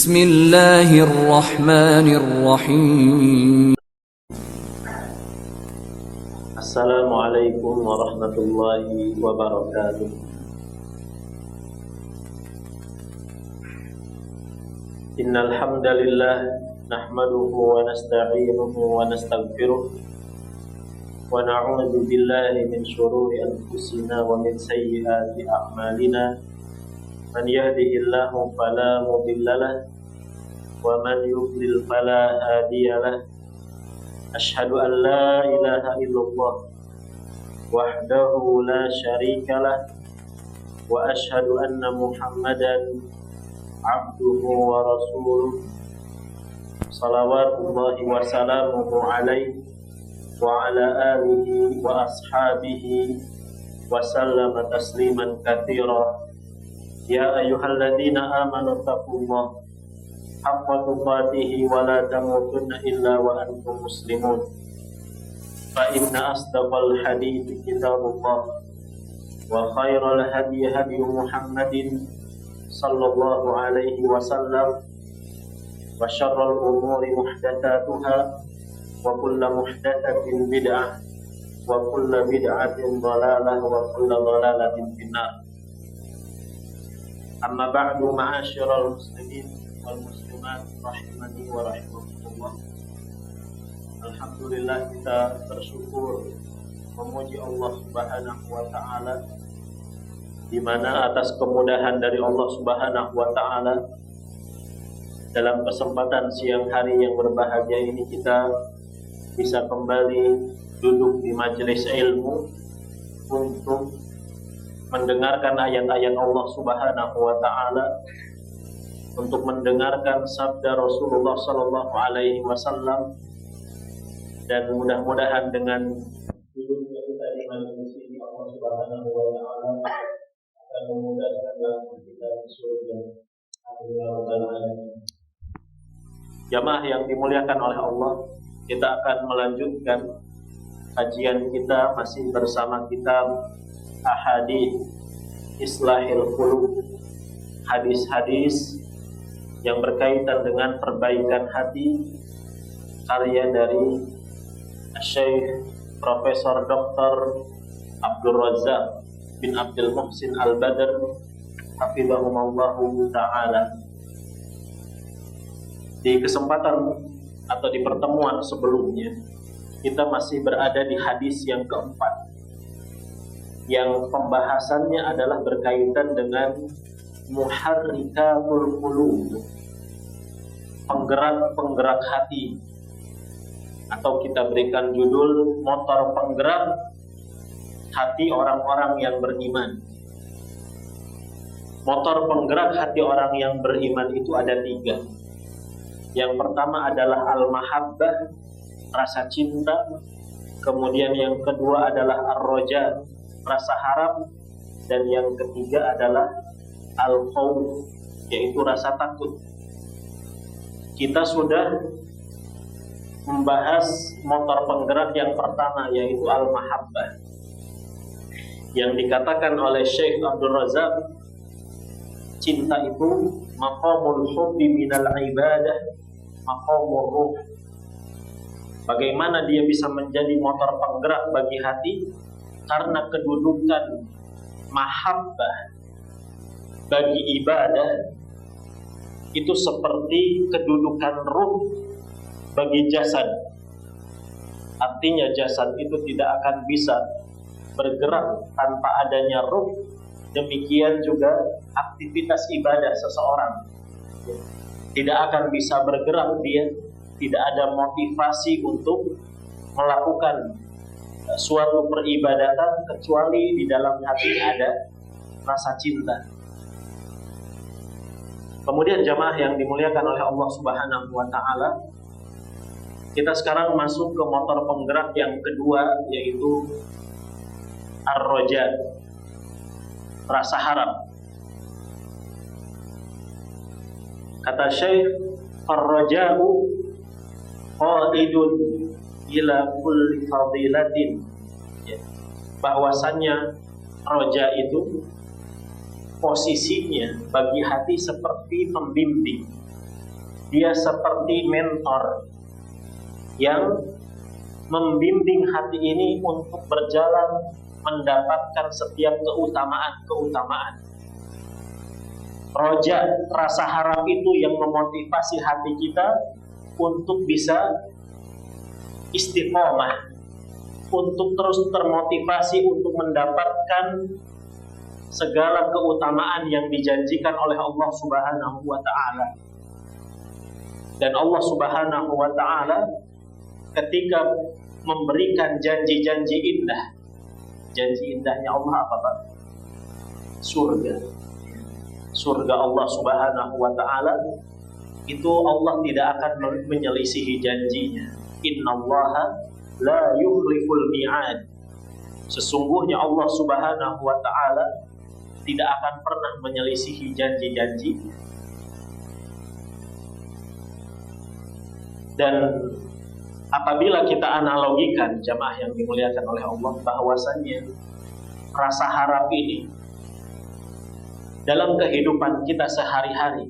Bismillahirrahmanirrahim. Assalamualaikum warahmatullahi wabarakatuh. Innal hamdalillah nahmaduhu wa nasta'inuhu wa nastaghfiruh wa na'udzu billahi min shururi anfusina wa min sayyiati a'malina. Man yahdihillahu fala mudilla lahu wa man yudlil fala hadiya lahu. Asyhadu an la ilaha illallah wahdahu la syarika lah wa asyhadu anna Muhammadan abduhu wa rasuluh salawatullahi wa salamuhu alaihi wa ala alihi wa ashabihi wa sallama tasliman katsira. Ya ayyuhalladzina amanu taqullaha haqqa tuqatih wa la tamutunna illa wa antum muslimun. Fa inna asdaqal hadithi kitabullah wa khairal hadi hadi Muhammadin sallallahu alaihi wasallam wa syarrul umuri muhdatsatuha wa kullu muhdatsatin bid'ah wa kullu bid'atin dhalalah wa kullu dhalalatin finnar. Amma ba'du, ma'asyiral muslimin wal muslimat rahimani wa rahimakumullah. Alhamdulillah, kita bersyukur memuji Allah Subhanahu wa taala, di mana atas kemudahan dari Allah Subhanahu wa taala dalam kesempatan siang hari yang berbahagia ini kita bisa kembali duduk di majelis ilmu untuk mendengarkan ayat-ayat Allah Subhanahu wa taala, untuk mendengarkan sabda Rasulullah sallallahu alaihi wasallam, dan mudah-mudahan dengan duduknya kita di majelis ini Allah Subhanahu wa taala akan memudahkan kita di surga. Amin ya rabbal alamin. Jamaah yang dimuliakan oleh Allah, kita akan melanjutkan kajian kita masih bersama kitab Ahadits Islahil Qulub, hadis-hadis yang berkaitan dengan perbaikan hati, karya dari Syekh Profesor Dr. Abdul Razzaq bin Abdul Muhsin Al-Badr hafizahumullahu ta'ala. Di kesempatan atau di pertemuan sebelumnya kita masih berada di hadis yang keempat, yang pembahasannya adalah berkaitan dengan muharrikatul qulub, penggerak-penggerak hati, atau kita berikan judul motor penggerak hati orang-orang yang beriman. Motor penggerak hati orang yang beriman itu ada 3. Yang pertama adalah al-mahabbah, rasa cinta. Kemudian yang kedua adalah ar-roja, rasa harap. Dan yang ketiga adalah al-khawf, yaitu rasa takut. Kita sudah membahas motor penggerak yang pertama, yaitu al-mahabbah, yang dikatakan oleh Syekh Abdul Razzaq, cinta itu maqamul hubbi minal ibadah, maqamur ruh. Bagaimana dia bisa menjadi motor penggerak bagi hati? Karena kedudukan mahabbah bagi ibadah itu seperti kedudukan ruh bagi jasad. Artinya jasad itu tidak akan bisa bergerak tanpa adanya ruh. Demikian juga aktivitas ibadah seseorang tidak akan bisa bergerak, dia tidak ada motivasi untuk melakukan suatu peribadatan kecuali di dalam hati ada rasa cinta. Kemudian jamaah yang dimuliakan oleh Allah Subhanahu wa taala, kita sekarang masuk ke motor penggerak yang kedua, yaitu ar-roja, rasa harap. Kata Syekh, ar-roja'u qaidun ila kulli fadilatin, bahwasannya roja itu posisinya bagi hati seperti pembimbing dia seperti mentor yang membimbing hati ini untuk berjalan mendapatkan setiap keutamaan-keutamaan. Roja, rasa harap itu yang memotivasi hati kita untuk bisa istiqomah, untuk terus termotivasi untuk mendapatkan segala keutamaan yang dijanjikan oleh Allah Subhanahu wa Ta'ala. Dan Allah Subhanahu wa Ta'ala ketika memberikan janji-janji indah, janji indahnya Allah apa Pak? Surga Allah Subhanahu wa Ta'ala, itu Allah tidak akan menyelisihi janjinya. Innallaha la yukhliful mi'ad. Sesungguhnya Allah Subhanahu wa Ta'ala tidak akan pernah menyelisihi janji-janji. Dan apabila kita analogikan, jamaah yang dimuliakan oleh Allah, bahwasannya rasa harap ini dalam kehidupan kita sehari-hari,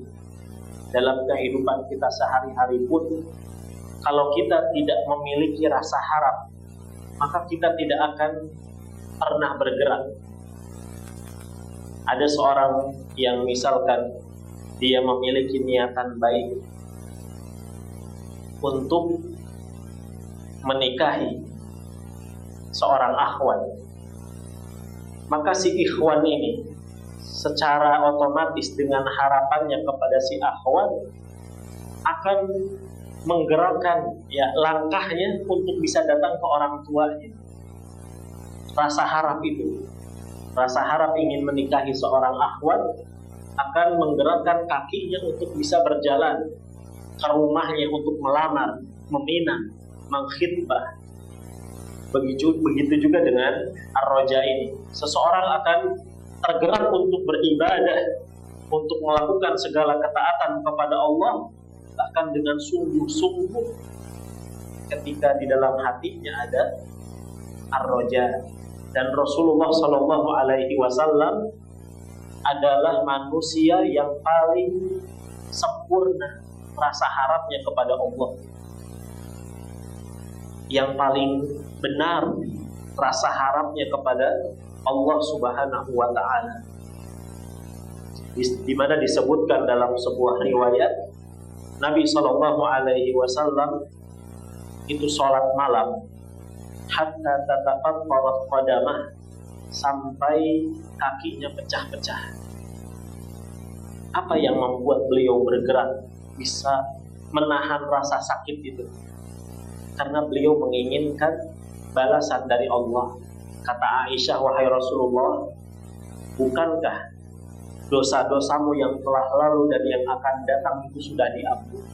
pun, kalau kita tidak memiliki rasa harap, maka kita tidak akan pernah bergerak. Ada seorang yang misalkan dia memiliki niatan baik untuk menikahi seorang akhwat, maka si ikhwan ini secara otomatis dengan harapannya kepada si akhwat akan menggerakkan langkahnya untuk bisa datang ke orang tuanya. Rasa harap itu, rasa harap ingin menikahi seorang akhwat akan menggerakkan kakinya untuk bisa berjalan ke rumahnya untuk melamar, meminang, mengkhitbah. Begitu juga dengan ar-roja ini. Seseorang akan tergerak untuk beribadah, untuk melakukan segala ketaatan kepada Allah, bahkan dengan sungguh-sungguh ketika di dalam hatinya ada ar-roja. Dan Rasulullah Shallallahu Alaihi Wasallam adalah manusia yang paling sempurna rasa harapnya kepada Allah, yang paling benar rasa harapnya kepada Allah Subhanahu wa Ta'ala. Di mana disebutkan dalam sebuah riwayat, Nabi Shallallahu Alaihi Wasallam itu sholat malam hatta tataqattarat qadamah, sampai kakinya pecah-pecah. Apa yang membuat beliau bergerak bisa menahan rasa sakit itu? Karena beliau menginginkan balasan dari Allah. Kata Aisyah, wahai Rasulullah, bukankah dosa-dosamu yang telah lalu dan yang akan datang itu sudah diampuni?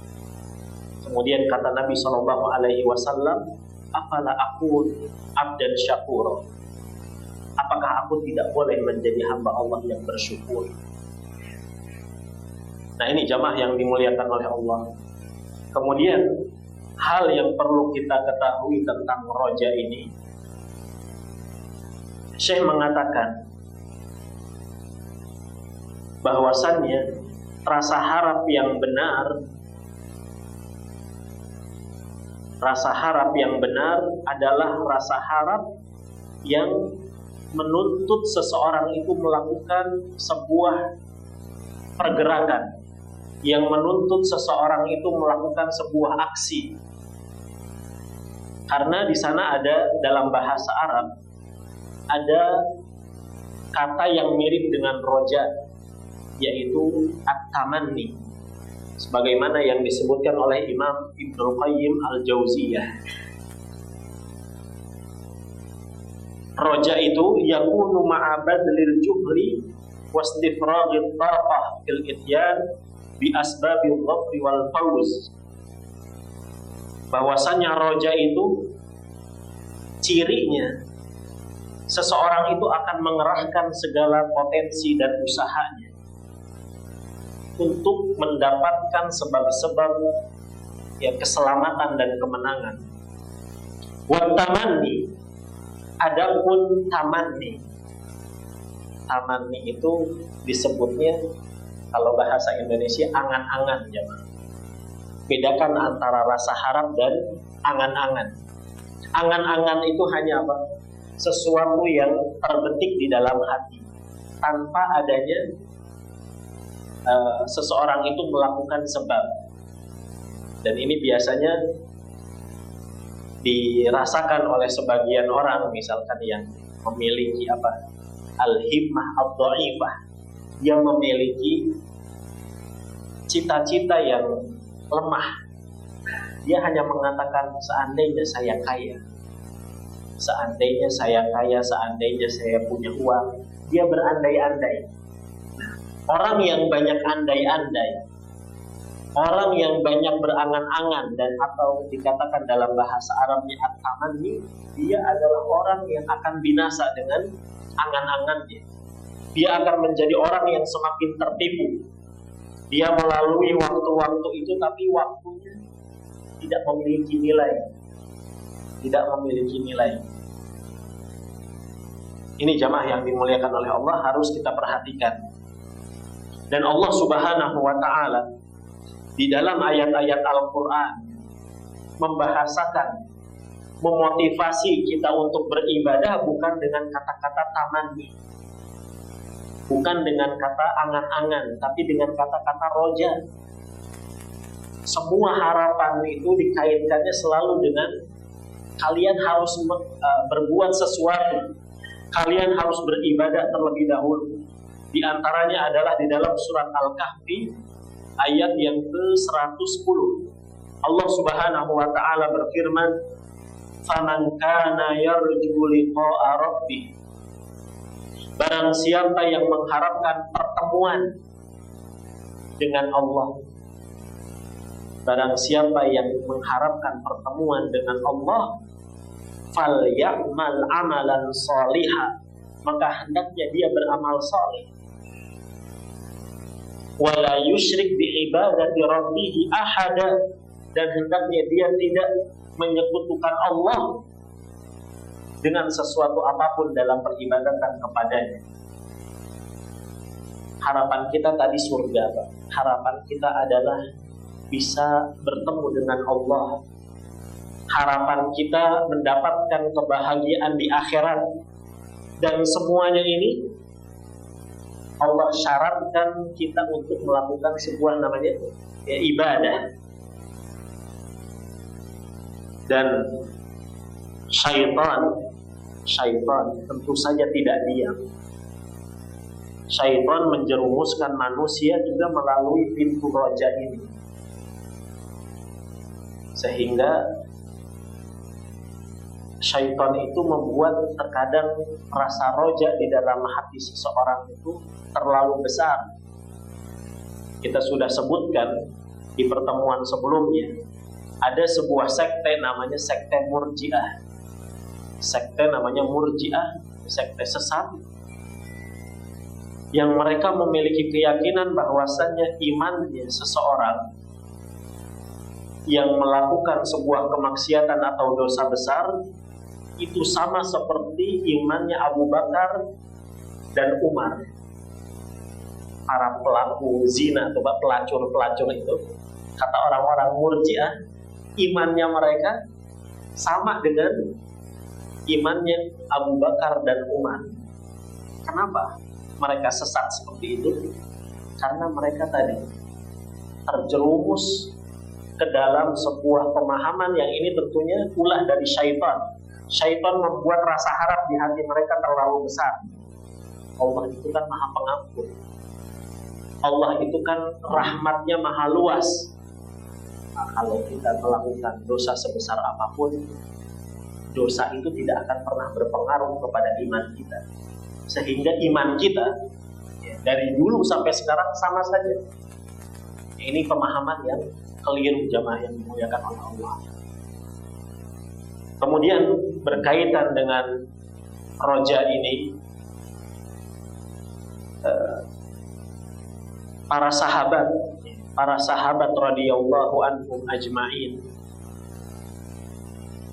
Kemudian kata Nabi Shallallahu Alaihi Wasallam, afala aku abdan syakur, apakah aku tidak boleh menjadi hamba Allah yang bersyukur? Nah, ini jamaah yang dimuliakan oleh Allah. Kemudian hal yang perlu kita ketahui tentang roja ini, Syekh mengatakan bahwasannya rasa harap yang benar, adalah rasa harap yang menuntut seseorang itu melakukan sebuah pergerakan, yang menuntut seseorang itu melakukan sebuah aksi. Karena di sana ada, dalam bahasa Arab, ada kata yang mirip dengan roja, yaitu at-tamanni, sebagaimana yang disebutkan oleh Imam Ibnu Qayyim al-Jauziyah. Roja itu yakunu ma'abadlil juhri wastifraghit taqah fil ityan bi asbabil dhafri wal fawz. Bahwasanya roja itu cirinya seseorang itu akan mengerahkan segala potensi dan usahanya untuk mendapatkan sebab-sebab keselamatan dan kemenangan. Wa tamanni, adapun tamanni itu disebutnya kalau bahasa Indonesia angan-angan, jemaah. Bedakan antara rasa harap dan angan-angan. Angan-angan itu hanya apa? Sesuatu yang terbetik di dalam hati tanpa adanya seseorang itu melakukan sebab. Dan ini biasanya dirasakan oleh sebagian orang, misalkan yang memiliki al-himmah ad-dhaifah. Dia memiliki cita-cita yang lemah. Dia hanya mengatakan seandainya saya kaya, seandainya saya kaya, seandainya saya punya uang. Dia berandai-andai. Orang yang banyak andai-andai, orang yang banyak berangan-angan, dan atau dikatakan dalam bahasa Arabnya at-tamanni, dia adalah orang yang akan binasa dengan angan-angannya. Dia akan menjadi orang yang semakin tertipu. Dia melalui waktu-waktu itu, tapi waktunya tidak memiliki nilai. Tidak memiliki nilai. Ini jamaah yang dimuliakan oleh Allah harus kita perhatikan. Dan Allah Subhanahu wa ta'ala di dalam ayat-ayat Al-Quran membahasakan, memotivasi kita untuk beribadah bukan dengan kata-kata tamanni, bukan dengan kata angan-angan, tapi dengan kata-kata roja. Semua harapan itu dikaitkannya selalu dengan kalian harus berbuat sesuatu, kalian harus beribadah terlebih dahulu. Di antaranya adalah di dalam surat Al-Kahfi ayat yang ke-110. Allah Subhanahu wa ta'ala berfirman, "Faman kana yarju liqa'a rabbih." Barang siapa yang mengharapkan pertemuan dengan Allah, barang siapa yang mengharapkan pertemuan dengan Allah, falyamal amalan shaliha, maka hendaknya dia beramal saleh. Wala yusyrik bi ibadati rabbih ahada, dan hendaknya dia tidak menyekutukan Allah dengan sesuatu apapun dalam peribadatan kepadanya. Harapan kita tadi surga, Pak. Harapan kita adalah bisa bertemu dengan Allah. Harapan kita mendapatkan kebahagiaan di akhirat. Dan semuanya ini Allah syaratkan kita untuk melakukan sebuah namanya ibadah. Dan syaitan tentu saja tidak diam. Syaitan menjerumuskan manusia juga melalui pintu roja ini, sehingga syaitan itu membuat terkadang rasa roja di dalam hati seseorang itu terlalu besar. Kita sudah sebutkan di pertemuan sebelumnya, ada sebuah sekte namanya sekte Murji'ah. Sekte namanya Murji'ah, sekte sesat, yang mereka memiliki keyakinan bahwasannya imannya seseorang yang melakukan sebuah kemaksiatan atau dosa besar itu sama seperti imannya Abu Bakar dan Umar. Para pelaku zina atau pelacur-pelacur itu, kata orang-orang Murji'ah, imannya mereka sama dengan imannya Abu Bakar dan Umar. Kenapa mereka sesat seperti itu? Karena mereka tadi terjerumus ke dalam sebuah pemahaman yang ini tentunya ulah dari syaitan. Syaitan membuat rasa harap di hati mereka terlalu besar. Allah itu kan maha pengampun, Allah itu kan rahmatnya maha luas. Nah, kalau kita melakukan dosa sebesar apapun, dosa itu tidak akan pernah berpengaruh kepada iman kita. Sehingga iman kita dari dulu sampai sekarang sama saja. Ini pemahaman yang keliru, jamaah yang dimuliakan oleh Allah. Kemudian berkaitan dengan roja ini, para sahabat radhiyallahu anhum ajma'in,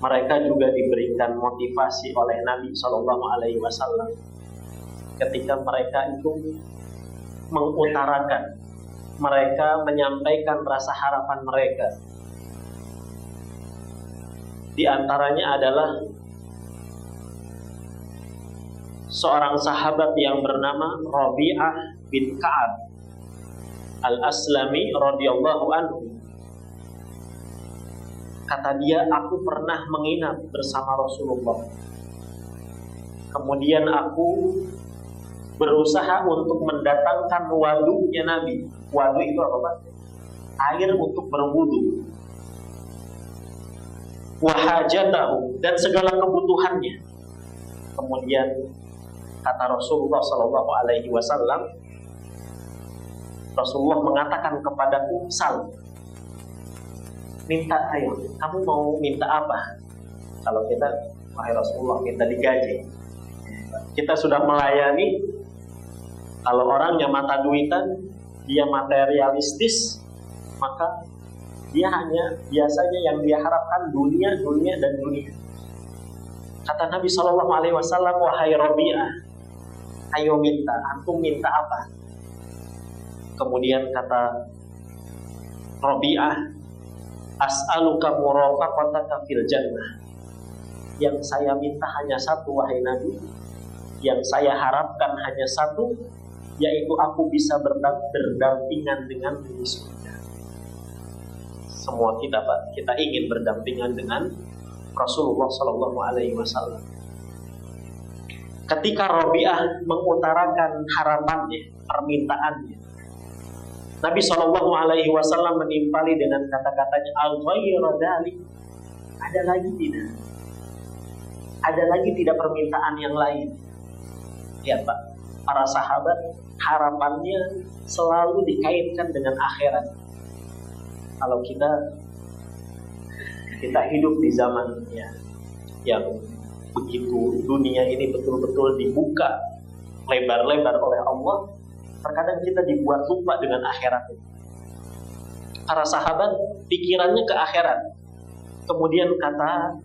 mereka juga diberikan motivasi oleh Nabi SAW ketika mereka itu mengutarakan, mereka menyampaikan rasa harapan mereka. Di antaranya adalah seorang sahabat yang bernama Rabi'ah bin Ka'ab Al-Aslami radhiyallahu anhu. Kata dia, aku pernah menginap bersama Rasulullah. Kemudian aku berusaha untuk mendatangkan wadunya Nabi. Wadu itu apa, Pak? Air untuk berwudu. Wahajatahu, dan segala kebutuhannya. Kemudian kata Rasulullah Sallallahu Alaihi Wasallam, Rasulullah mengatakan kepadaku, sal, minta, ayo, kamu mau minta apa? Kalau kita, wahai Rasulullah, minta digaji. Kita sudah melayani. Kalau orangnya mata duitan, dia materialistis, maka dia hanya biasanya yang dia harapkan dunia, dunia, dan dunia. Kata Nabi Shallallahu Alaihi Wasallam, wahai Rabi'ah, ayo minta, antum minta apa? Kemudian kata Rabi'ah, as'aluka murafaqataka fil jannah. Yang saya minta hanya satu, wahai Nabi. Yang saya harapkan hanya satu, yaitu aku bisa berdampingan dengan di surga. Semua kita, Pak, kita ingin berdampingan dengan Rasulullah Sallallahu Alaihi Wasallam. Ketika Rabi'ah mengutarakan harapannya, permintaannya, Nabi Sallallahu Alaihi Wasallam menimpali dengan kata-katanya, al-ghayra dzalik. Ada lagi tidak? Ada lagi tidak permintaan yang lain? Ya, Pak, para sahabat harapannya selalu dikaitkan dengan akhirat. Kalau kita hidup di zaman yang begitu dunia ini betul-betul dibuka lebar-lebar oleh Allah, terkadang kita dibuat lupa dengan akhirat. Para sahabat pikirannya ke akhirat. Kemudian kata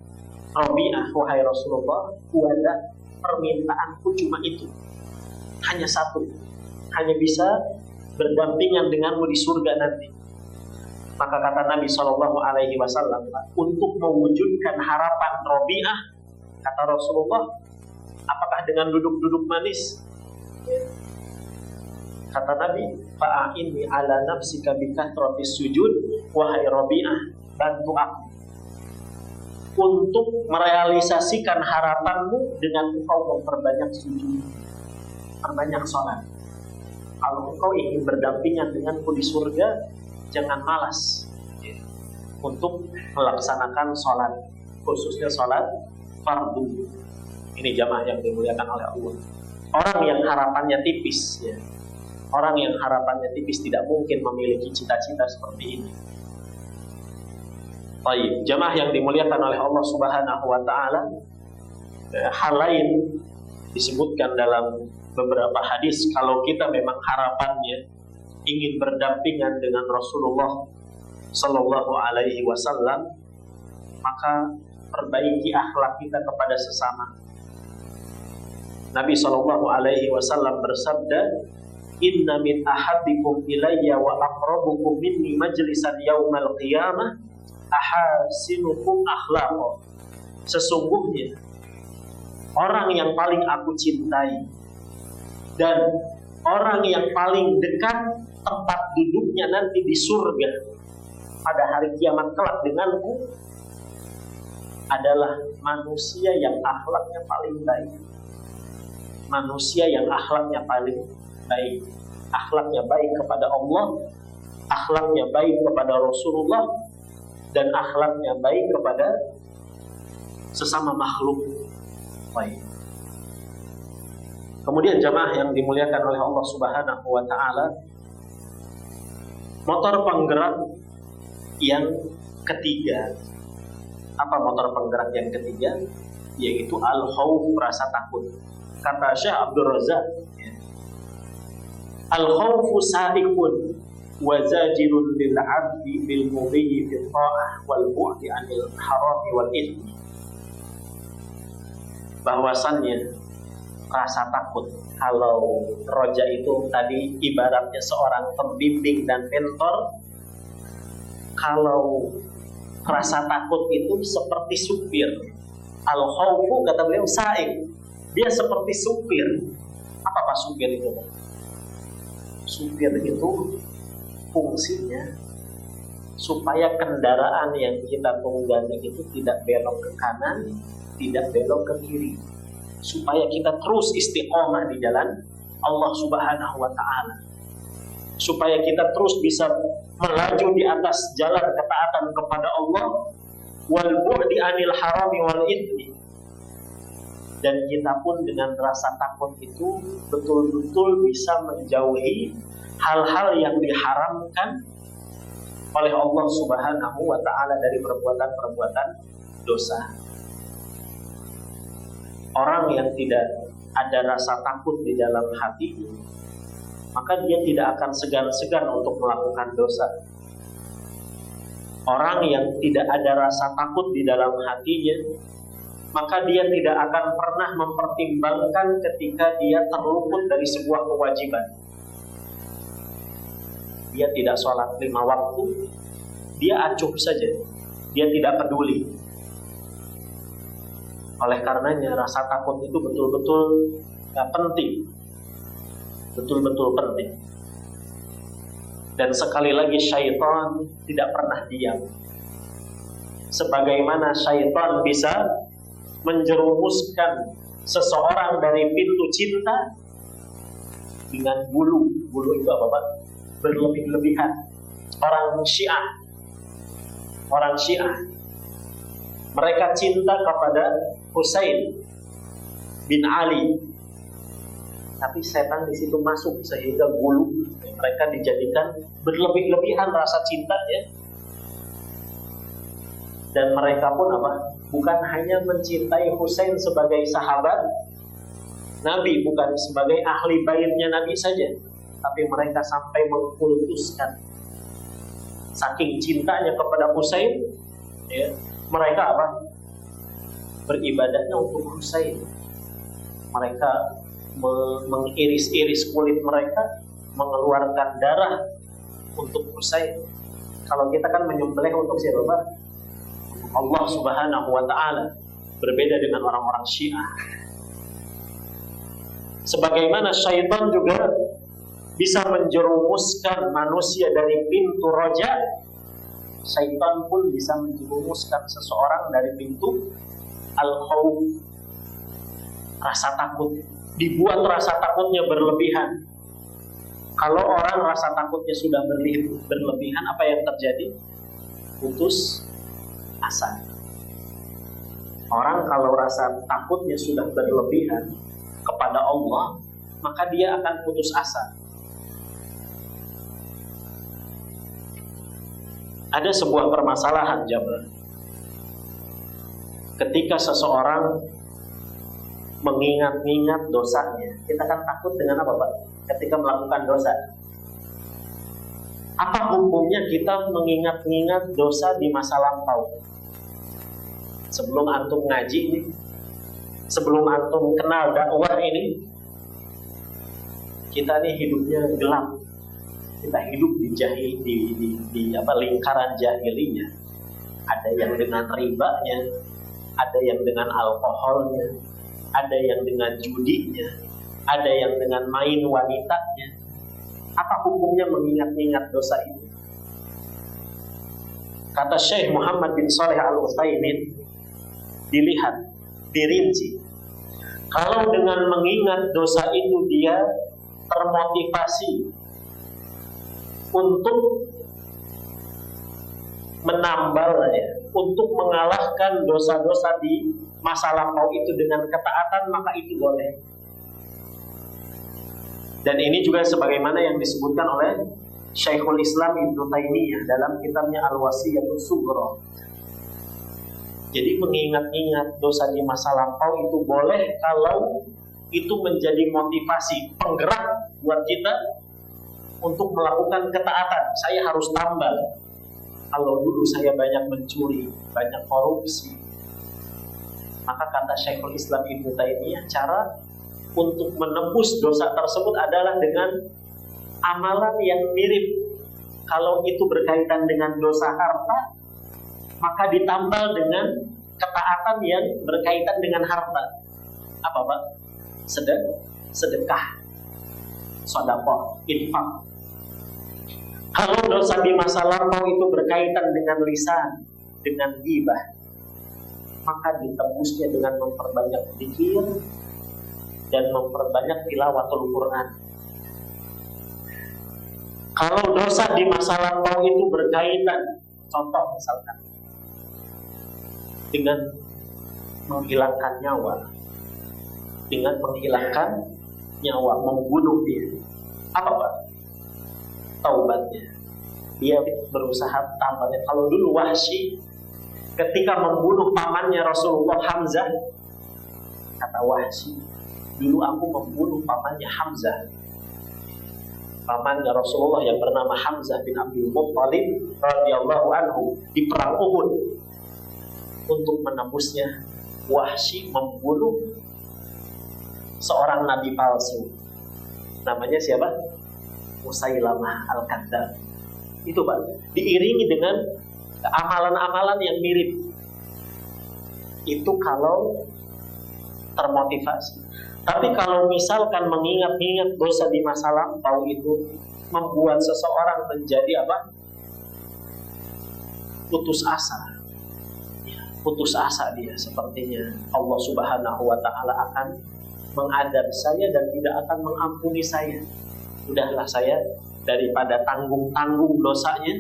Rabi'ah, wahai Rasulullah, wala, permintaanku cuma itu, hanya satu, hanya bisa berdampingan denganmu di surga nanti. Maka kata Nabi Shallallahu Alaihi Wasallam, untuk mewujudkan harapan Rabi'ah, kata Rasulullah, apakah dengan duduk-duduk manis? Kata Nabi, fa'inni ala nafsika bikathratis sujud, wahai Rabi'ah, bantu aku untuk merealisasikan harapanmu dengan engkau memperbanyak sujud, perbanyak sholat. Kalau engkau ingin berdampingan denganku di surga, jangan malas untuk melaksanakan sholat, khususnya sholat fardu. Ini jamaah yang dimuliakan oleh Allah. Orang yang harapannya tipis, orang yang harapannya tipis tidak mungkin memiliki cita-cita seperti ini. Baik, jamaah yang dimuliakan oleh Allah Subhanahu wa Ta'ala, hal lain disebutkan dalam beberapa hadis. Kalau kita memang harapannya ingin berdampingan dengan Rasulullah Sallallahu Alaihi Wasallam, maka perbaiki akhlak kita kepada sesama. Nabi Sallallahu Alaihi Wasallam bersabda, inna min ahabbikum ilayya wa aqrabukum minni majlisan yaumal qiyamah ahasinukum akhlaqa. Sesungguhnya orang yang paling aku cintai dan orang yang paling dekat tempat duduknya nanti di surga pada hari kiamat kelak denganku adalah manusia yang akhlaknya paling baik. Manusia yang akhlaknya paling baik. Akhlaknya baik kepada Allah, akhlaknya baik kepada Rasulullah, dan akhlaknya baik kepada sesama makhluk. Baik. Kemudian jamaah yang dimuliakan oleh Allah Subhanahu wa Ta'ala, motor penggerak yang ketiga. Apa motor penggerak yang ketiga? Yaitu al-khawf, rasa takut. Kata Syekh Abdul Razak, al-khawfu sa'iqun wa zajirun lil 'abdi bil mudhi fi ta'ah wal bu'di 'anil haram wal ithmi. Bahwasannya rasa takut. Kalau roja itu tadi ibaratnya seorang pembimbing dan mentor. Kalau rasa takut itu seperti supir. Al-khawfu kata beliau saik. Dia seperti supir. Apa Pak supir itu? Supir itu fungsinya supaya kendaraan yang kita tunggangi itu tidak belok ke kanan, tidak belok ke kiri, supaya kita terus istiqomah di jalan Allah Subhanahu wa Ta'ala, supaya kita terus bisa melaju di atas jalan ketaatan kepada Allah, wal bu'di anil harami wal ithmi. Dan kita pun dengan rasa takut itu betul-betul bisa menjauhi hal-hal yang diharamkan oleh Allah Subhanahu wa Ta'ala dari perbuatan-perbuatan dosa. Orang yang tidak ada rasa takut di dalam hati, maka dia tidak akan segan-segan untuk melakukan dosa. Orang yang tidak ada rasa takut di dalam hatinya, maka dia tidak akan pernah mempertimbangkan ketika dia terluput dari sebuah kewajiban. Dia tidak sholat 5 waktu, dia acuh saja, dia tidak peduli. Oleh karenanya rasa takut itu betul-betul penting, betul-betul penting. Dan sekali lagi syaitan tidak pernah diam. Sebagaimana syaitan bisa menjerumuskan seseorang dari pintu cinta dengan bulu itu apa Pak? Berlebih-lebihan. Orang Syiah mereka cinta kepada Husain bin Ali, tapi setan di situ masuk sehingga bulu mereka dijadikan berlebih-lebihan rasa cintanya. Dan mereka pun apa? Bukan hanya mencintai Husain sebagai sahabat Nabi, bukan sebagai ahli baitnya Nabi saja, tapi mereka sampai mengkultuskan. Saking cintanya kepada Husain, ya, mereka apa? Beribadahnya untuk Husain. Mereka mengiris-iris kulit mereka, mengeluarkan darah untuk Husain. Kalau kita kan menyembelih untuk siapa Pak? Allah Subhanahu wa Ta'ala. Berbeda dengan orang-orang Syiah. Sebagaimana syaitan juga bisa menjerumuskan manusia dari pintu roja, syaitan pun bisa menjerumuskan seseorang dari pintu al-khawf, rasa takut. Dibuat rasa takutnya berlebihan. Kalau orang rasa takutnya sudah berlebihan, apa yang terjadi? Putus asa. Orang kalau rasa takutnya sudah berlebihan kepada Allah, maka dia akan putus asa. Ada sebuah permasalahan jemaah. Ketika seseorang mengingat-ingat dosanya, kita kan takut dengan apa Pak? Ketika melakukan dosa, apa hukumnya kita mengingat-ingat dosa di masa lampau? Sebelum antum ngaji ini, sebelum antum kenal dakwah ini, kita nih hidupnya gelap. Kita hidup di lingkaran jahiliyah. Ada yang dengan ribanya, ada yang dengan alkoholnya, ada yang dengan judinya, ada yang dengan main wanitanya. Apa hukumnya mengingat-ingat dosa itu? Kata Syekh Muhammad bin Shalih Al-Utsaimin, dilihat, dirinci. Kalau dengan mengingat dosa itu dia termotivasi untuk menambal, untuk mengalahkan dosa-dosa di masa lampau itu dengan ketaatan, maka itu boleh. Dan ini juga sebagaimana yang disebutkan oleh Syekhul Islam Ibnu Taimiyah dalam kitabnya Al-Wasiyatus Sughra. Jadi mengingat-ingat dosa di masa lampau itu boleh kalau itu menjadi motivasi, penggerak buat kita untuk melakukan ketaatan. Saya harus tambal. Kalau dulu saya banyak mencuri, banyak korupsi, maka kata Syekhul Islam Ibnu Taimiyah, cara untuk menembus dosa tersebut adalah dengan amalan yang mirip. Kalau itu berkaitan dengan dosa harta, maka ditambal dengan ketaatan yang berkaitan dengan harta. Apa Pak? Sedekah, sedekah, infak. Kalau dosa di masa lampau itu berkaitan dengan lisan, dengan ghibah, maka ditembusnya dengan memperbanyak zikir dan memperbanyak tilawatul Quran. Kalau dosa di masa lampau itu berkaitan, contoh misalkan, dengan menghilangkan nyawa, membunuh dia, apa Pak? Taubatnya, dia berusaha tampaknya. Kalau dulu Wahsy ketika membunuh pamannya Rasulullah Hamzah, kata Wahsy, dulu aku membunuh pamannya Hamzah, pamannya Rasulullah yang bernama Hamzah bin Abdul Muttalib radhiyallahu anhu di perang Uhud. Untuk menembusnya, Wahsy membunuh seorang nabi palsu. Namanya siapa? Musailamah Al-Kadzdzab. Itu Pak, diiringi dengan amalan-amalan yang mirip. Itu kalau termotivasi. Tapi kalau misalkan mengingat-ingat dosa di masa lampau itu membuat seseorang menjadi apa? Putus asa. Putus asa dia, sepertinya Allah Subhanahu wa Ta'ala akan mengadab saya dan tidak akan mengampuni saya. Udahlah, saya daripada tanggung-tanggung dosanya,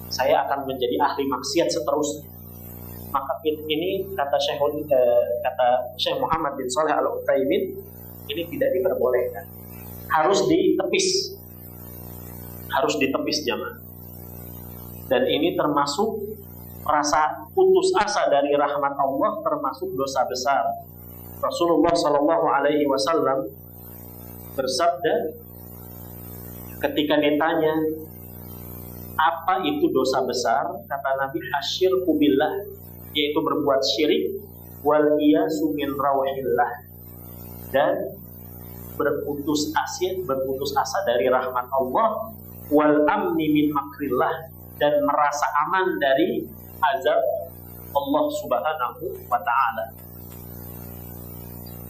saya akan menjadi ahli maksiat seterusnya. Maka ini kata Syekh Muhammad bin Shalih Al-Utsaimin, ini tidak diperbolehkan. Harus ditepis jamaah. Dan ini termasuk rasa putus asa dari rahmat Allah, termasuk dosa besar. Rasulullah Shallallahu Alaihi Wasallam bersabda ketika ditanya apa itu dosa besar, kata Nabi, asyirku billah, yaitu berbuat syirik, wal iyasu min rawhillah, dan berputus asa dari rahmat Allah, wal amni min makrillah, dan merasa aman dari azab Allah Subhanahu wa Ta'ala.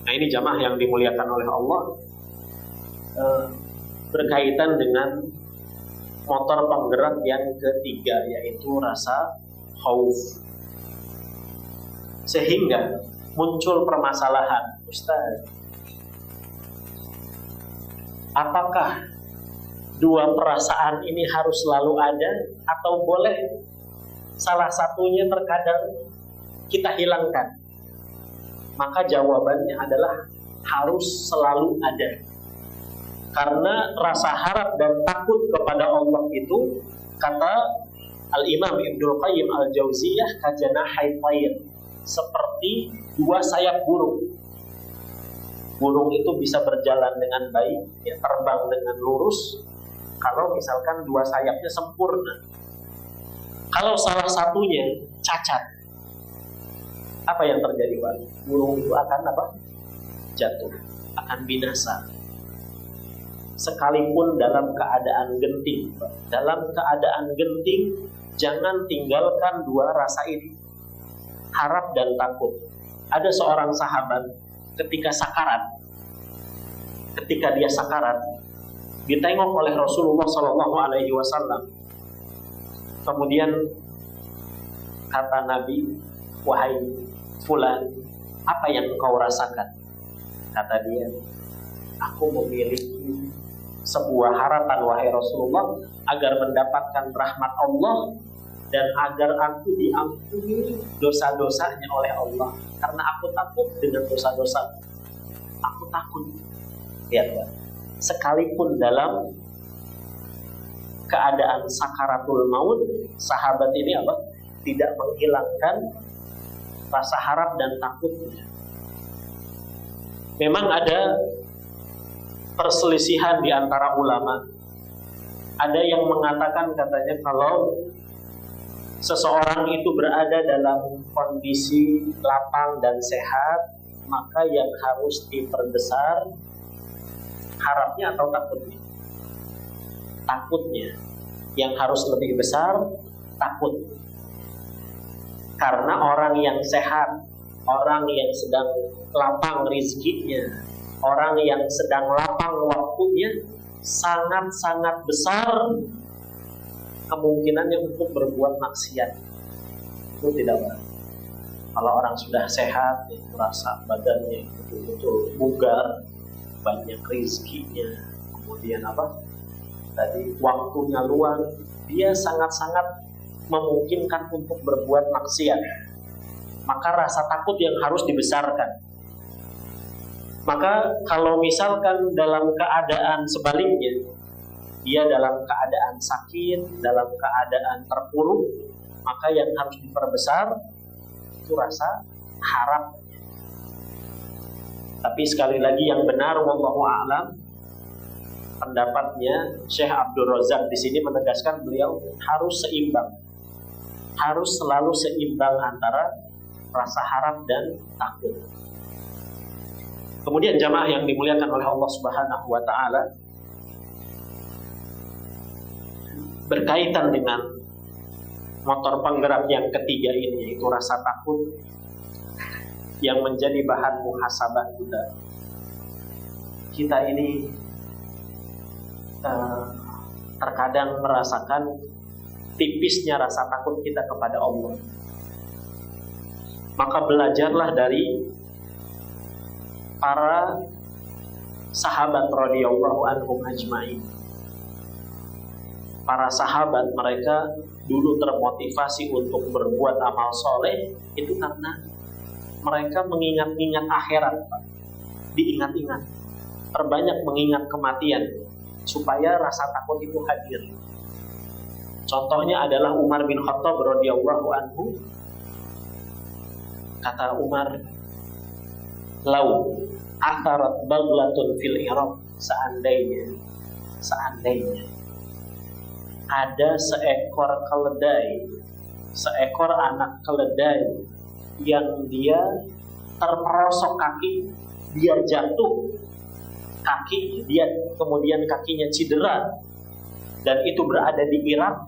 Nah, ini jamaah yang dimuliakan oleh Allah, berkaitan dengan motor penggerak yang ketiga, yaitu rasa khauf. Sehingga muncul permasalahan, Ustaz, apakah dua perasaan ini harus selalu ada, atau boleh salah satunya terkadang kita hilangkan? Maka jawabannya adalah harus selalu ada. Karena rasa harap dan takut kepada Allah itu, kata Al-Imam Ibnul Qayyim Al-Jauziyah, kajanahai tayr, seperti dua sayap burung. Burung itu bisa berjalan dengan baik, ya, terbang dengan lurus, kalau misalkan dua sayapnya sempurna. Kalau salah satunya cacat, apa yang terjadi Pak? Burung itu akan apa? Jatuh, akan binasa. Sekalipun dalam keadaan genting, Pak. Dalam keadaan genting, jangan tinggalkan dua rasa ini, harap dan takut. Ada seorang sahabat ketika dia sakarat, ditengok oleh Rasulullah Shallallahu Alaihi Wasallam. Kemudian kata Nabi, wahai fulan, apa yang engkau rasakan? Kata dia, aku memiliki sebuah harapan wahai Rasulullah, agar mendapatkan rahmat Allah dan agar aku diampuni dosa-dosanya oleh Allah, karena aku takut dengan dosa-dosa. Aku takut. Lihat Pak, sekalipun dalam keadaan sakaratul maut, sahabat ini apa? Tidak menghilangkan rasa harap dan takutnya. Memang ada perselisihan di antara ulama. Ada yang mengatakan, katanya, kalau seseorang itu berada dalam kondisi lapang dan sehat, maka yang harus diperbesar harapnya atau takutnya? Takutnya. Yang harus lebih besar takut. Karena orang yang sehat, orang yang sedang lapang rezekinya, orang yang sedang lapang waktunya, sangat-sangat besar kemungkinannya untuk berbuat maksiat. Itu tidak benar. Kalau orang sudah sehat, merasa badannya betul-betul bugar, banyak rezekinya, kemudian tadi waktunya luang, dia sangat-sangat memungkinkan untuk berbuat maksiat. Maka rasa takut yang harus dibesarkan. Maka kalau misalkan dalam keadaan sebaliknya, dia dalam keadaan sakit, dalam keadaan terpuruk, maka yang harus diperbesar itu rasa harap. Tapi sekali lagi yang benar, wallahu a'lam, pendapatnya Syekh Abdul Razak di sini menegaskan beliau harus seimbang, harus selalu seimbang antara rasa harap dan takut. Kemudian jamaah yang dimuliakan oleh Allah Subhanahu wa taala, berkaitan dengan motor penggerak yang ketiga ini, yaitu rasa takut yang menjadi bahan muhasabah kita. Kita ini terkadang merasakan tipisnya rasa takut kita kepada Allah. Maka belajarlah dari para sahabat radhiyallahu anhum ajmain. Para sahabat mereka dulu termotivasi untuk berbuat amal soleh itu karena mereka mengingat-ingat akhirat, Pak. Diingat-ingat, perbanyak mengingat kematian supaya rasa takut itu hadir. Contohnya adalah Umar bin Khattab radhiyallahu anhu. Kata Umar, "Lau atharat baglatun fil Iraq", seandainya ada seekor keledai, seekor anak keledai yang dia terperosok kaki, dia jatuh kaki, dia kemudian kakinya cedera, dan itu berada di Irak,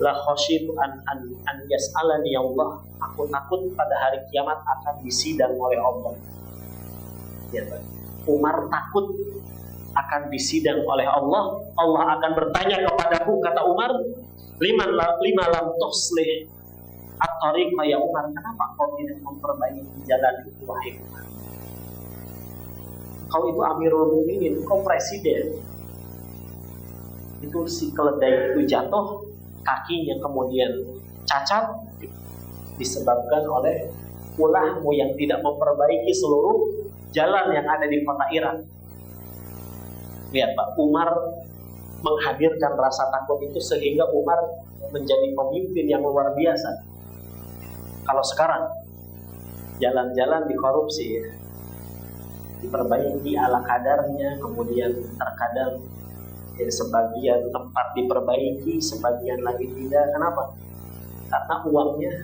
la khasyitu an yas'alani Allah, aku takut pada hari kiamat akan disidang oleh Allah. Ya, Umar takut akan disidang oleh Allah. Allah akan bertanya kepadaku, kata Umar, lima lam tuslih at-tariqa ya Umar, kenapa kau tidak memperbaiki jalan itu wahai Umar? Kau itu Amirul Mukminin, kau presiden. Itu si keledai itu jatuh, kakinya kemudian cacat, disebabkan oleh ulahmu yang tidak memperbaiki seluruh jalan yang ada di kota Irak. Lihat Pak, Umar menghadirkan rasa takut itu sehingga Umar menjadi pemimpin yang luar biasa. Kalau sekarang jalan-jalan dikorupsi, ya, diperbaiki ala kadarnya, kemudian terkadang ya, sebagian tempat diperbaiki, sebagian lagi tidak. Kenapa? Karena uangnya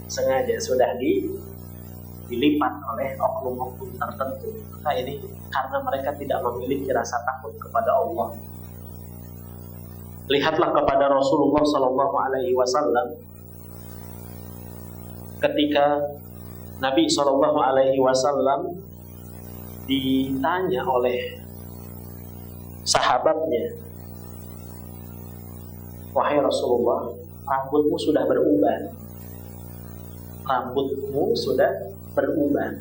sengaja sudah dilipat oleh oknum-oknum tertentu. Maka ini karena mereka tidak memiliki rasa takut kepada Allah. Lihatlah kepada Rasulullah Sallallahu Alaihi Wasallam ketika Nabi Sallallahu Alaihi Wasallam ditanya oleh sahabatnya, wahai Rasulullah, rambutmu sudah beruban. Rambutmu sudah beruban.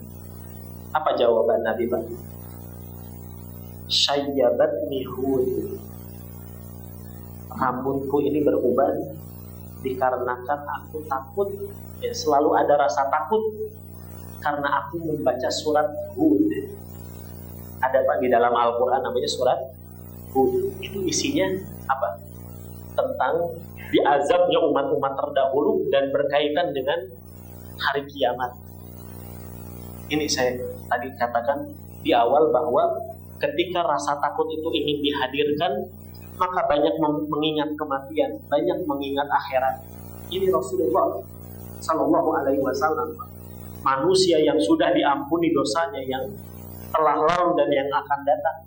Apa jawaban Nabi Pak? Syayyabatni Hud. Rambutku ini beruban dikarenakan aku takut, ya, selalu ada rasa takut karena aku membaca surat Hud. Ada Pak di dalam Al-Quran namanya surat Hud. Itu isinya apa? Tentang diazabnya umat-umat terdahulu dan berkaitan dengan hari kiamat. Ini saya tadi katakan di awal bahwa ketika rasa takut itu ingin dihadirkan, maka banyak mengingat kematian, banyak mengingat akhirat. Ini Rasulullah Sallallahu Alaihi Wasallam. manusia yang sudah diampuni dosanya yang telah lalu dan yang akan datang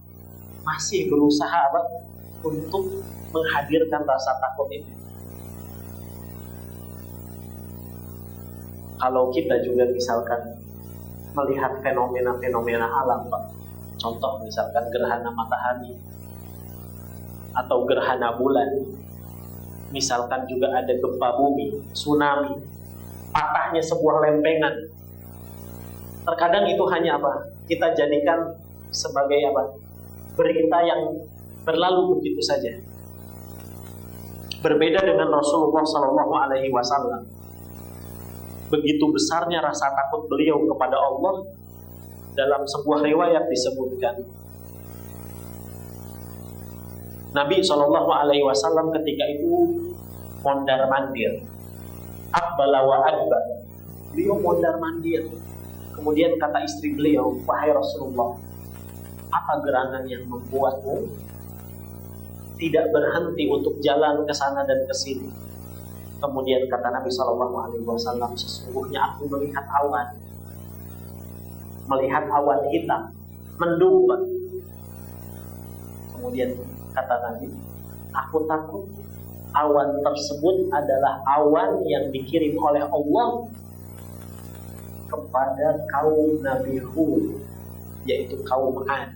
masih berusaha untuk menghadirkan rasa takut itu. Kalau kita juga misalkan melihat fenomena-fenomena alam, Pak, contoh misalkan gerhana matahari atau gerhana bulan, misalkan juga ada gempa bumi, tsunami, patahnya sebuah lempengan, terkadang itu hanya kita jadikan sebagai berita yang berlalu begitu saja. Berbeda dengan Rasulullah SAW, begitu besarnya rasa takut beliau kepada Allah. Dalam sebuah riwayat disebutkan Nabi SAW ketika itu mondar mandir, aqbala wa adbar, beliau mondar mandir. Kemudian kata istri beliau, wahai Rasulullah, apa gerangan yang membuatmu tidak berhenti untuk jalan ke sana dan ke sini? Kemudian kata Nabi SAW, sesungguhnya aku melihat awan hitam, mendung. Kemudian kata Nabi, aku takut awan tersebut adalah awan yang dikirim oleh Allah kepada kaum Nabi Hud, yaitu kaum Ad.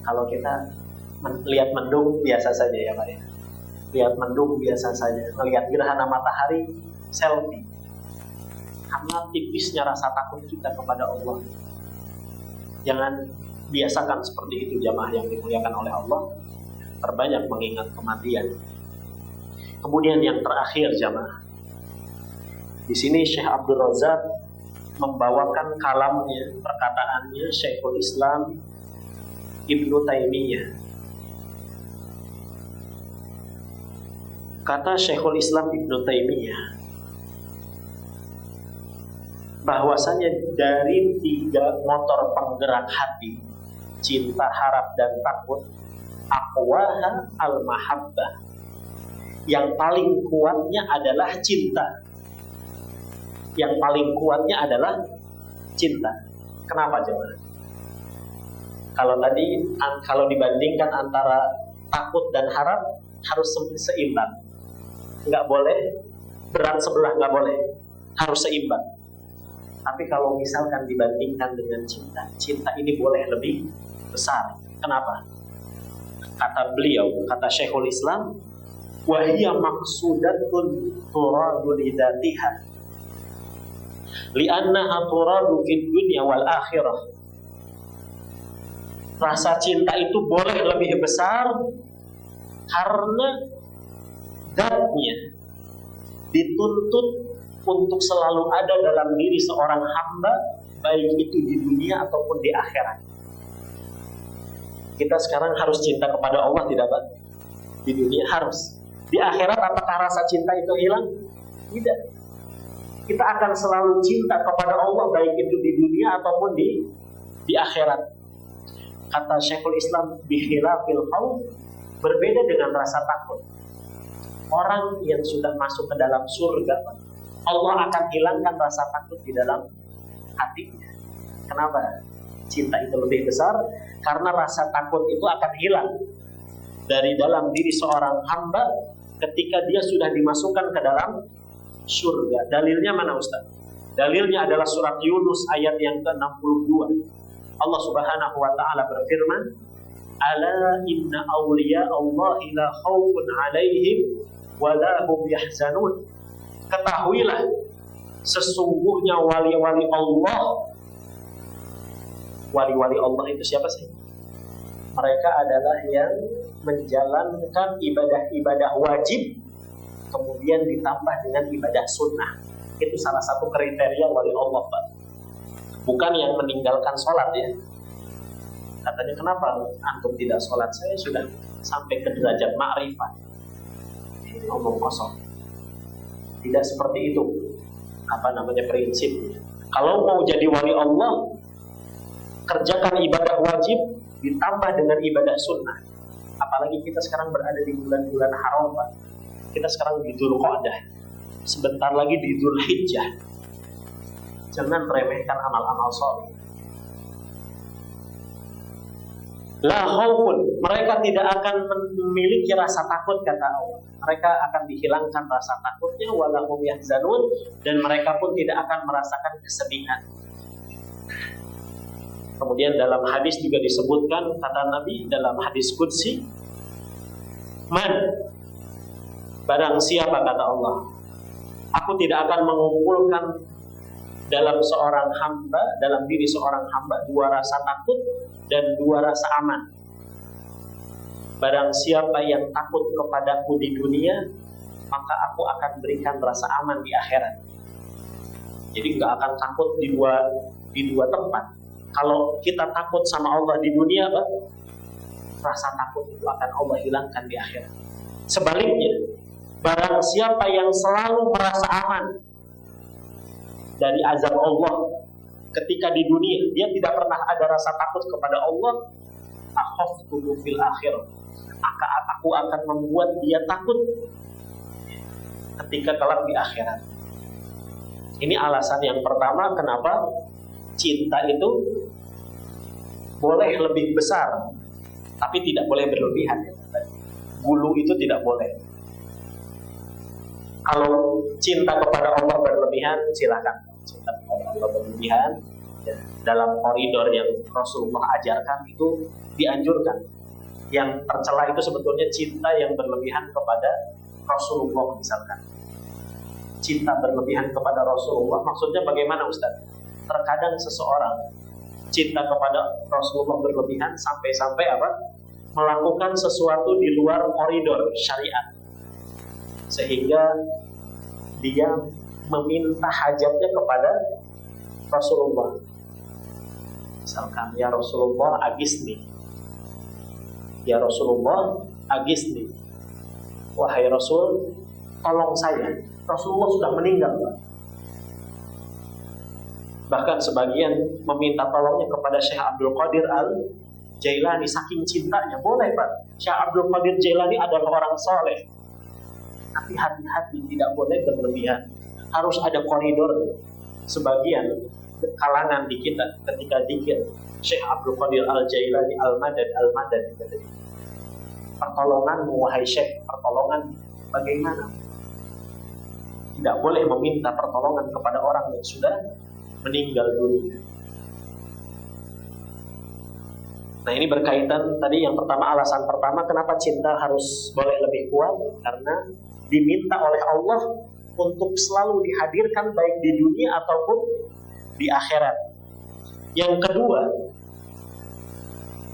Kalau kita lihat mendung biasa saja ya Pak ya. Lihat mendung biasa saja. Melihat gerhana matahari selfie. Karena tipisnya rasa takut kita kepada Allah. Jangan biasakan seperti itu jamaah yang dimuliakan oleh Allah. Perbanyak mengingat kematian. Kemudian yang terakhir jamaah. Di sini Syekh Abdul Razak membawakan kalamnya, perkataannya Syekhul Islam Ibnu Taimiyah. Kata Syekhul Islam Ibnu Taimiyah bahwasanya dari 3 motor penggerak hati, cinta, harap, dan takut, aqwaha al-mahabbah, yang paling kuatnya adalah cinta. Yang paling kuatnya adalah cinta. Kenapa jemaah? Kalau dibandingkan antara takut dan harap harus seimbang. Nggak boleh berat sebelah, nggak boleh, harus seimbang. Tapi kalau misalkan dibandingkan dengan cinta ini boleh lebih besar. Kenapa? Kata beliau, kata Syekhul Islam, wahiyya maqsudatun turadu lidatiha li'annaha turadu fid dunya wal akhirah. Rasa cinta itu boleh lebih besar karena zatnya dituntut untuk selalu ada dalam diri seorang hamba, baik itu di dunia ataupun di akhirat. Kita sekarang harus cinta kepada Allah, tidak Pak? Di dunia harus. Di akhirat apakah rasa cinta itu hilang? Tidak. Kita akan selalu cinta kepada Allah, baik itu di dunia ataupun di akhirat. Kata Syekhul Islam, bikhilafil khauf, berbeda dengan rasa takut. Orang yang sudah masuk ke dalam surga, Allah akan hilangkan rasa takut di dalam hatinya. Kenapa? Cinta itu lebih besar karena rasa takut itu akan hilang dari dalam diri seorang hamba ketika dia sudah dimasukkan ke dalam surga. Dalilnya mana Ustaz? Dalilnya adalah surat Yunus ayat yang ke-62. Allah Subhanahu wa taala berfirman, "Ala inna awliya Allahi la khaufun 'alaihim wa la hum yahzanun." Ketahuilah sesungguhnya wali-wali Allah. Wali-wali Allah itu siapa sih? Mereka adalah yang menjalankan ibadah-ibadah wajib kemudian ditambah dengan ibadah sunnah. Itu salah satu kriteria wali Allah, Pak. Bukan yang meninggalkan sholat ya. Katanya kenapa antum tidak sholat? Saya sudah sampai ke derajat ma'rifat. Ini ngomong kosong. Tidak seperti itu. Prinsipnya. Kalau mau jadi wali Allah, kerjakan ibadah wajib ditambah dengan ibadah sunnah. Apalagi kita sekarang berada di bulan-bulan haram, Pak. Kita sekarang di Dzulqa'dah, sebentar lagi di Dzulhijjah. Jangan remehkan amal-amal soleh. La khaufun, mereka tidak akan memiliki rasa takut, kata Allah. Mereka akan dihilangkan rasa takutnya, wala hum yahzanun, dan mereka pun tidak akan merasakan kesedihan. Kemudian dalam hadis juga disebutkan, kata Nabi dalam hadis qudsi, man, barang siapa, kata Allah, aku tidak akan mengumpulkan dalam seorang hamba, dalam diri seorang hamba, dua rasa takut dan dua rasa aman. Barang siapa yang takut kepadaku di dunia, maka aku akan berikan rasa aman di akhirat. Jadi nggak akan takut di dua tempat. Kalau kita takut sama Allah di dunia, rasa takut itu akan Allah hilangkan di akhirat. Sebaliknya, barang siapa yang selalu merasa aman dari azab Allah ketika di dunia, dia tidak pernah ada rasa takut kepada Allah, akhaftuhu fil akhirah, maka aku akan membuat dia takut ketika kelak di akhirat. Ini alasan yang pertama kenapa cinta itu boleh lebih besar, tapi tidak boleh berlebihan. Gulu itu tidak boleh. Kalau cinta kepada Allah berlebihan, silakan. Cinta kepada Allah berlebihan, ya, dalam koridor yang Rasulullah ajarkan itu dianjurkan. Yang tercela itu sebetulnya cinta yang berlebihan kepada Rasulullah misalkan. Cinta berlebihan kepada Rasulullah maksudnya bagaimana, Ustaz? Terkadang seseorang cinta kepada Rasulullah berlebihan sampai-sampai melakukan sesuatu di luar koridor syariat, sehingga dia meminta hajatnya kepada Rasulullah. Misalkan, ya Rasulullah agisni, ya Rasulullah agisni, wahai Rasul tolong saya. Rasulullah sudah meninggal, Pak. Bahkan sebagian meminta tolongnya kepada Syekh Abdul Qadir Al-Jailani, saking cintanya. Boleh, Pak. Syekh Abdul Qadir Jailani adalah orang soleh, tapi hati-hati, tidak boleh berlebihan. Harus ada koridor. Sebagian kalangan di kita ketika dikir Syekh Abdul Qadir Al-Jailani Al-Madad, pertolongan wahai Syekh, pertolongan bagaimana? Tidak boleh meminta pertolongan kepada orang yang sudah meninggal dunia. Nah, ini berkaitan tadi yang pertama, alasan pertama kenapa cinta harus boleh lebih kuat, karena diminta oleh Allah untuk selalu dihadirkan baik di dunia ataupun di akhirat. Yang kedua,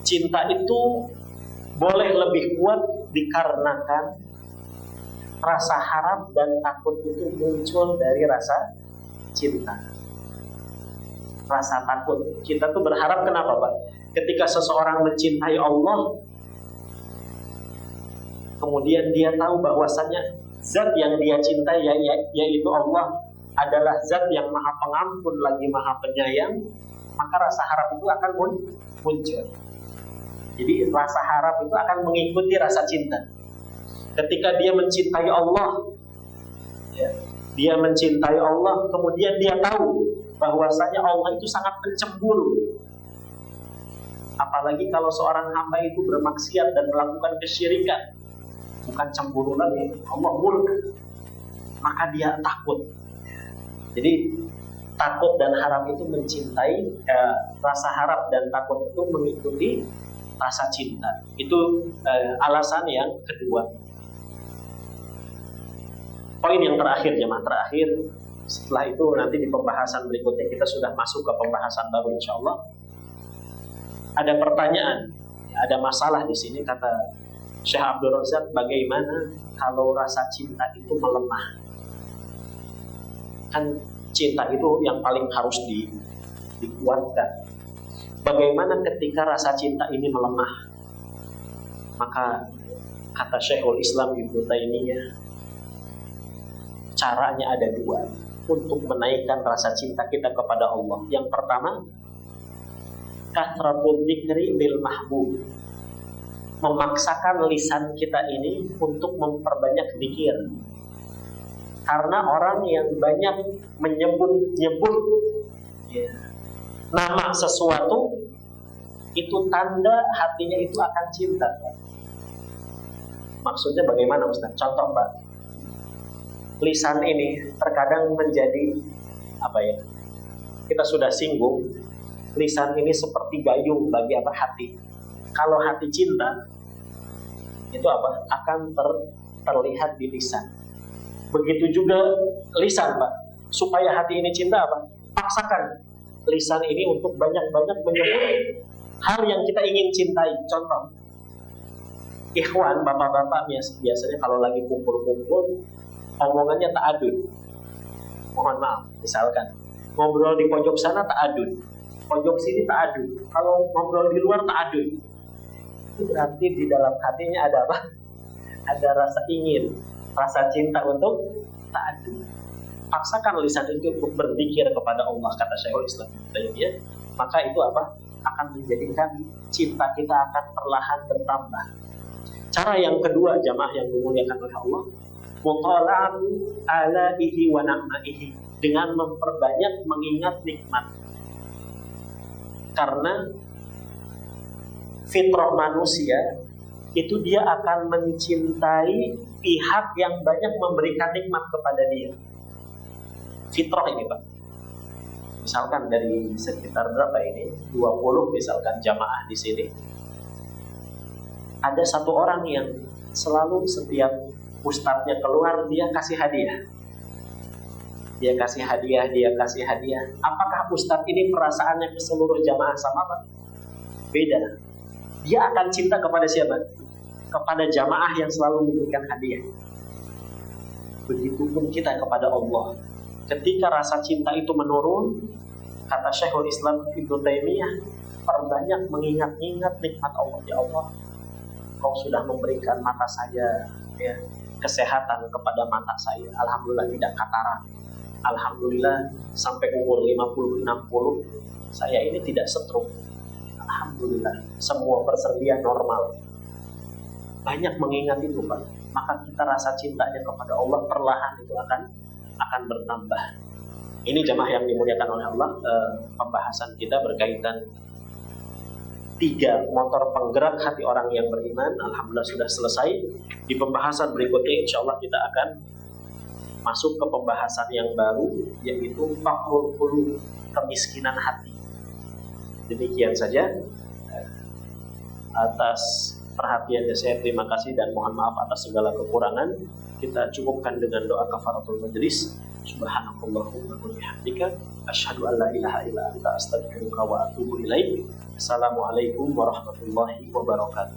cinta itu boleh lebih kuat dikarenakan rasa harap dan takut itu muncul dari rasa cinta. Rasa takut. Kita tuh berharap, kenapa, Pak? Ketika seseorang mencintai Allah, kemudian dia tahu bahwasannya zat yang dia cintai, yaitu Allah, adalah zat yang maha pengampun lagi maha penyayang, maka rasa harap itu akan muncul. Jadi rasa harap itu akan mengikuti rasa cinta. Ketika dia mencintai Allah, ya, dia mencintai Allah, kemudian dia tahu bahwasanya Allah itu sangat pencemburu. Apalagi kalau seorang hamba itu bermaksiat dan melakukan kesyirikan, bukan cemburu lagi, Allah murka, maka dia takut. Jadi takut dan harap itu mencintai, rasa harap dan takut itu mengikuti rasa cinta. Itu alasan yang kedua. Poin yang terakhir, jemaah, terakhir. Setelah itu nanti di pembahasan berikutnya kita sudah masuk ke pembahasan baru, insya Allah. Ada pertanyaan, ada masalah di sini, kata Syekh Abdul Razak, bagaimana kalau rasa cinta itu melemah? Kan cinta itu yang paling harus dikuatkan. Bagaimana ketika rasa cinta ini melemah? Maka kata Syekhul Islam Ibnu Taimiyah, caranya ada dua untuk menaikkan rasa cinta kita kepada Allah. Yang pertama, kathratul dzikri lil mahbub, memaksakan lisan kita ini untuk memperbanyak zikir. Karena orang yang banyak menyebut Ya. Nama sesuatu itu tanda hatinya itu akan cinta. Maksudnya bagaimana Ustaz? Contoh Pak, lisan ini terkadang menjadi apa ya? Kita sudah singgung, lisan ini seperti gayung bagi apa? Hati. Kalau hati cinta, itu apa? Akan terlihat di lisan. Begitu juga lisan Pak, supaya hati ini cinta apa? Paksakan lisan ini untuk banyak-banyak menyebut hal yang kita ingin cintai. Contoh, ikhwan, bapak-bapak biasanya kalau lagi kumpul-kumpul, omongannya ta'adud. Mohon maaf, misalkan ngobrol di pojok sana ta'adud, pojok sini ta'adud, kalau ngobrol di luar ta'adud. Itu berarti di dalam hatinya ada apa? Ada rasa ingin, rasa cinta untuk ta'adud. Paksakan lisan itu untuk berzikir kepada Allah, kata Syekhul Islam Ibnu Taimiyah, maka itu apa? Akan menjadikan cinta kita akan perlahan bertambah. Cara yang kedua, jamaah yang dimuliakan oleh Allah, mutala'atu alaihi wa na'maihi, dengan memperbanyak mengingat nikmat. Karena fitrah manusia itu dia akan mencintai pihak yang banyak memberikan nikmat kepada dia. Fitrah ini Pak. Misalkan dari sekitar berapa ini? 20 misalkan jamaah di sini. Ada satu orang yang selalu setiap ustadznya keluar dia kasih hadiah. Dia kasih hadiah, dia kasih hadiah. Apakah ustadz ini perasaannya ke seluruh jamaah sama Pak? Beda. Dia akan cinta kepada siapa? Kepada jamaah yang selalu memberikan hadiah. Begitupun kita kepada Allah. Ketika rasa cinta itu menurun, kata Syekhul Islam Ibnu Taimiyah, perbanyak mengingat-ingat nikmat Allah. Ya Allah, Kau sudah memberikan mata saya, ya, kesehatan kepada mata saya. Alhamdulillah tidak katarak. Alhamdulillah sampai umur 50-60 saya ini tidak stroke. Alhamdulillah semua perserdian normal. Banyak mengingat itu Pak. Maka kita rasa cintanya kepada Allah perlahan itu akan bertambah. Ini jamaah yang dimuliakan oleh Allah, pembahasan kita berkaitan 3 motor penggerak hati orang yang beriman. Alhamdulillah sudah selesai. Di pembahasan berikutnya insya Allah kita akan masuk ke pembahasan yang baru, yaitu faqrul qulub, kemiskinan hati. Demikian saja. Atas perhatiannya saya terima kasih dan mohon maaf atas segala kekurangan. Kita cukupkan dengan doa kafaratul majlis. Subhanakallahumma wa bihamdika asyhadu an la ilaha illa anta astaghfiruka wa atubu ilaik. Assalamualaikum warahmatullahi wabarakatuh.